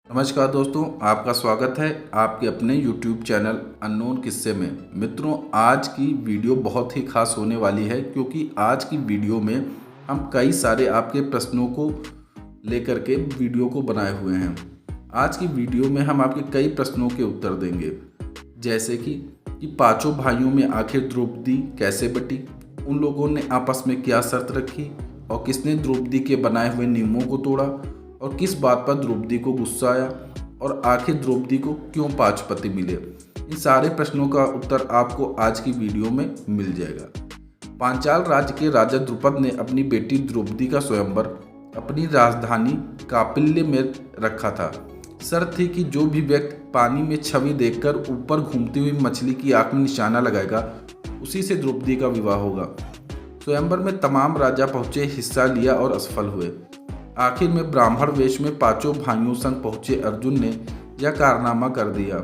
नमस्कार दोस्तों, आपका स्वागत है आपके अपने YouTube चैनल अननोन किस्से में। मित्रों, आज की वीडियो बहुत ही खास होने वाली है क्योंकि आज की वीडियो में हम कई सारे आपके प्रश्नों को लेकर के वीडियो को बनाए हुए हैं। आज की वीडियो में हम आपके कई प्रश्नों के उत्तर देंगे, जैसे कि पांचों भाइयों में आखिर द्रौपदी कैसे बटी, उन लोगों ने आपस में क्या शर्त रखी और किसने द्रौपदी के बनाए हुए नियमों को तोड़ा और किस बात पर द्रौपदी को गुस्सा आया और आखिर द्रौपदी को क्यों 5 पति मिले। इन सारे प्रश्नों का उत्तर आपको आज की वीडियो में मिल जाएगा। पांचाल राज्य के राजा द्रुपद ने अपनी बेटी द्रौपदी का स्वयंवर अपनी राजधानी कापिल्य में रखा था। शर्त थी कि जो भी व्यक्ति पानी में छवि देखकर ऊपर घूमती हुई मछली की आंख में निशाना लगाएगा, उसी से द्रौपदी का विवाह होगा। स्वयंवर में तमाम राजा पहुंचे, हिस्सा लिया और असफल हुए। आखिर में ब्राह्मण वेश में पांचों भाइयों संग पहुंचे अर्जुन ने यह कारनामा कर दिया।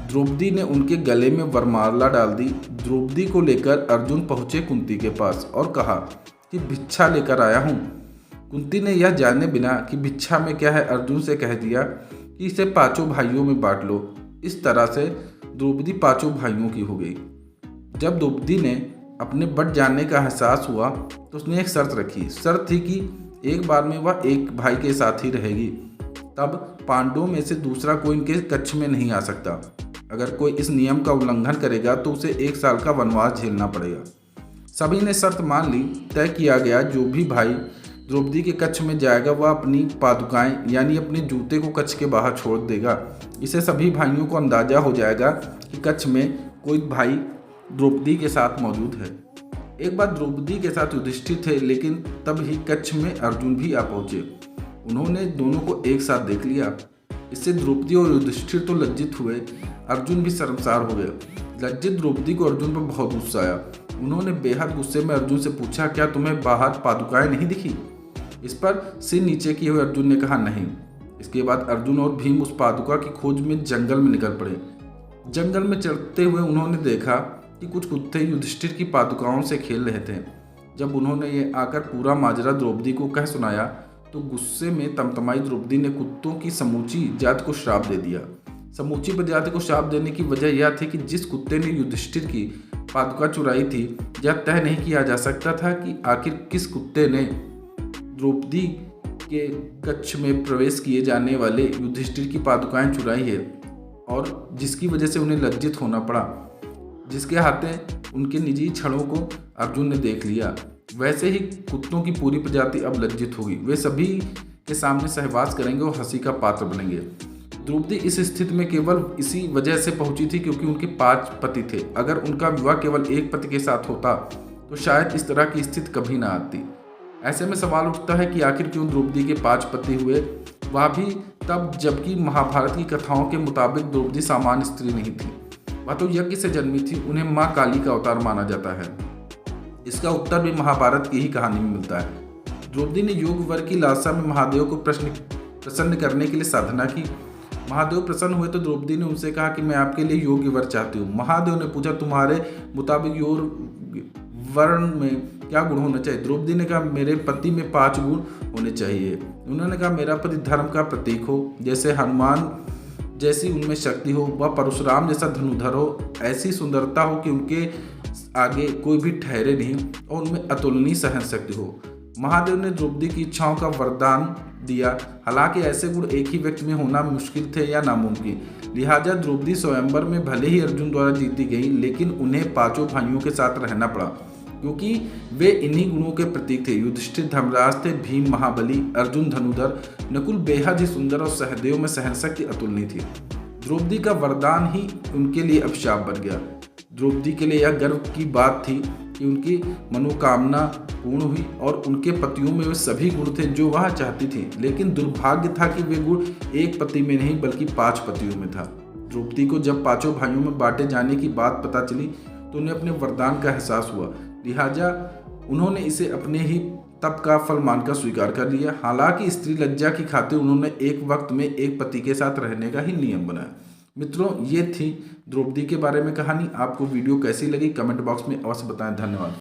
द्रौपदी ने उनके गले में वरमाला डाल दी। द्रौपदी को लेकर अर्जुन पहुंचे कुंती के पास और कहा कि भिक्षा लेकर आया हूं। कुंती ने यह जाने बिना कि भिक्षा में क्या है अर्जुन से कह दिया कि इसे पांचों भाइयों में बांट लो। इस तरह से द्रौपदी पांचों भाइयों की हो गई। जब द्रौपदी ने अपने बढ़ जाने का एहसास हुआ तो उसने एक शर्त रखी। शर्त थी कि एक बार में वह एक भाई के साथ ही रहेगी। तब पांडवों में से दूसरा कोई इनके कक्ष में नहीं आ सकता। अगर कोई इस नियम का उल्लंघन करेगा तो उसे 1 साल का वनवास झेलना पड़ेगा। सभी ने शर्त मान ली। तय किया गया, जो भी भाई द्रौपदी के कक्ष में जाएगा वह अपनी पादुकाएं यानी अपने जूते को कक्ष के बाहर छोड़ देगा। इससे सभी भाइयों को अंदाजा हो जाएगा कि कक्ष में कोई भाई द्रौपदी के साथ मौजूद है। एक बार द्रौपदी के साथ युधिष्ठिर थे, लेकिन तब ही कक्ष में अर्जुन भी आ पहुंचे। उन्होंने दोनों को एक साथ देख लिया। इससे द्रौपदी और युधिष्ठिर तो लज्जित हुए, अर्जुन भी शर्मसार हो गए। लज्जित द्रौपदी को अर्जुन पर बहुत गुस्सा आया। उन्होंने बेहद गुस्से में अर्जुन से पूछा, क्या तुम्हें बाहर पादुकाएं नहीं दिखी? इस पर सिर नीचे किए हुए अर्जुन ने कहा, नहीं। इसके बाद अर्जुन और भीम उस पादुका की खोज में जंगल में निकल पड़े। जंगल में चलते हुए उन्होंने देखा कि कुछ कुत्ते युधिष्ठिर की पादुकाओं से खेल रहे थे। जब उन्होंने ये आकर पूरा माजरा द्रौपदी को कह सुनाया तो गुस्से में तमतमाई द्रौपदी ने कुत्तों की समूची जाति को श्राप दे दिया। समूची प्रजाति को श्राप देने की वजह यह थी कि जिस कुत्ते ने युधिष्ठिर की पादुका चुराई थी, यह तय नहीं किया जा सकता था कि आखिर किस कुत्ते ने द्रौपदी के कक्ष में प्रवेश किए जाने वाले युधिष्ठिर की पादुकाएं चुराई है और जिसकी वजह से उन्हें लज्जित होना पड़ा। जिसके हाथे उनके निजी क्षणों को अर्जुन ने देख लिया, वैसे ही कुत्तों की पूरी प्रजाति अब लज्जित होगी। वे सभी के सामने सहवास करेंगे और हंसी का पात्र बनेंगे। द्रौपदी इस स्थिति में केवल इसी वजह से पहुंची थी क्योंकि उनके 5 पति थे। अगर उनका विवाह केवल एक पति के साथ होता तो शायद इस तरह की स्थिति कभी ना आती। ऐसे में सवाल उठता है कि आखिर क्यों द्रौपदी के 5 पति हुए, वह भी तब जबकि महाभारत की कथाओं के मुताबिक द्रौपदी सामान्य स्त्री नहीं थी। वह तो यज्ञ से जन्मी थी। उन्हें माँ काली का अवतार माना जाता है। इसका उत्तर भी महाभारत की ही कहानी में मिलता है। द्रौपदी ने योग वर की लालसा में महादेव को प्रसन्न करने के लिए साधना की। महादेव प्रसन्न हुए तो द्रौपदी ने उनसे कहा कि मैं आपके लिए योग वर चाहती हूँ। महादेव ने पूछा, तुम्हारे मुताबिक योग वर्ण में क्या गुण होना चाहिए? द्रौपदी ने कहा, मेरे पति में 5 गुण होने चाहिए। उन्होंने कहा, मेरा पति धर्म का प्रतीक हो, जैसे हनुमान जैसी उनमें शक्ति हो, वह परशुराम जैसा धनुधर हो, ऐसी सुंदरता हो कि उनके आगे कोई भी ठहरे नहीं और उनमें अतुलनीय सहन शक्ति हो। महादेव ने द्रौपदी की इच्छाओं का वरदान दिया। हालांकि ऐसे गुण एक ही व्यक्ति में होना मुश्किल थे या नामुमकिन। लिहाजा द्रौपदी स्वयंवर में भले ही अर्जुन द्वारा जीती गई, लेकिन उन्हें 5 भाइयों के साथ रहना पड़ा क्योंकि वे इन्हीं गुणों के प्रतीक थे। युधिष्ठिर धर्मराज थे, भीम महाबली, अर्जुन धनुधर, नकुल बेहद ही सुंदर और सहदेव में सहनशक्ति अतुलनीय थी। द्रौपदी का वरदान ही उनके लिए अभिशाप बन गया। द्रौपदी के लिए यह गर्व की बात थी कि उनकी मनोकामना पूर्ण हुई और उनके पतियों में वे सभी गुण थे जो वह चाहती थी। लेकिन दुर्भाग्य था कि वे गुण एक पति में नहीं बल्कि 5 पतियों में था। द्रौपदी को जब 5 भाइयों में बांटे जाने की बात पता चली तो उन्हें अपने वरदान का एहसास हुआ। लिहाजा उन्होंने इसे अपने ही तप का फल मानकर स्वीकार कर लिया। हालांकि स्त्री लज्जा की खातिर उन्होंने एक वक्त में एक पति के साथ रहने का ही नियम बनाया। मित्रों, ये थी द्रौपदी के बारे में कहानी। आपको वीडियो कैसी लगी कमेंट बॉक्स में अवश्य बताएं। धन्यवाद।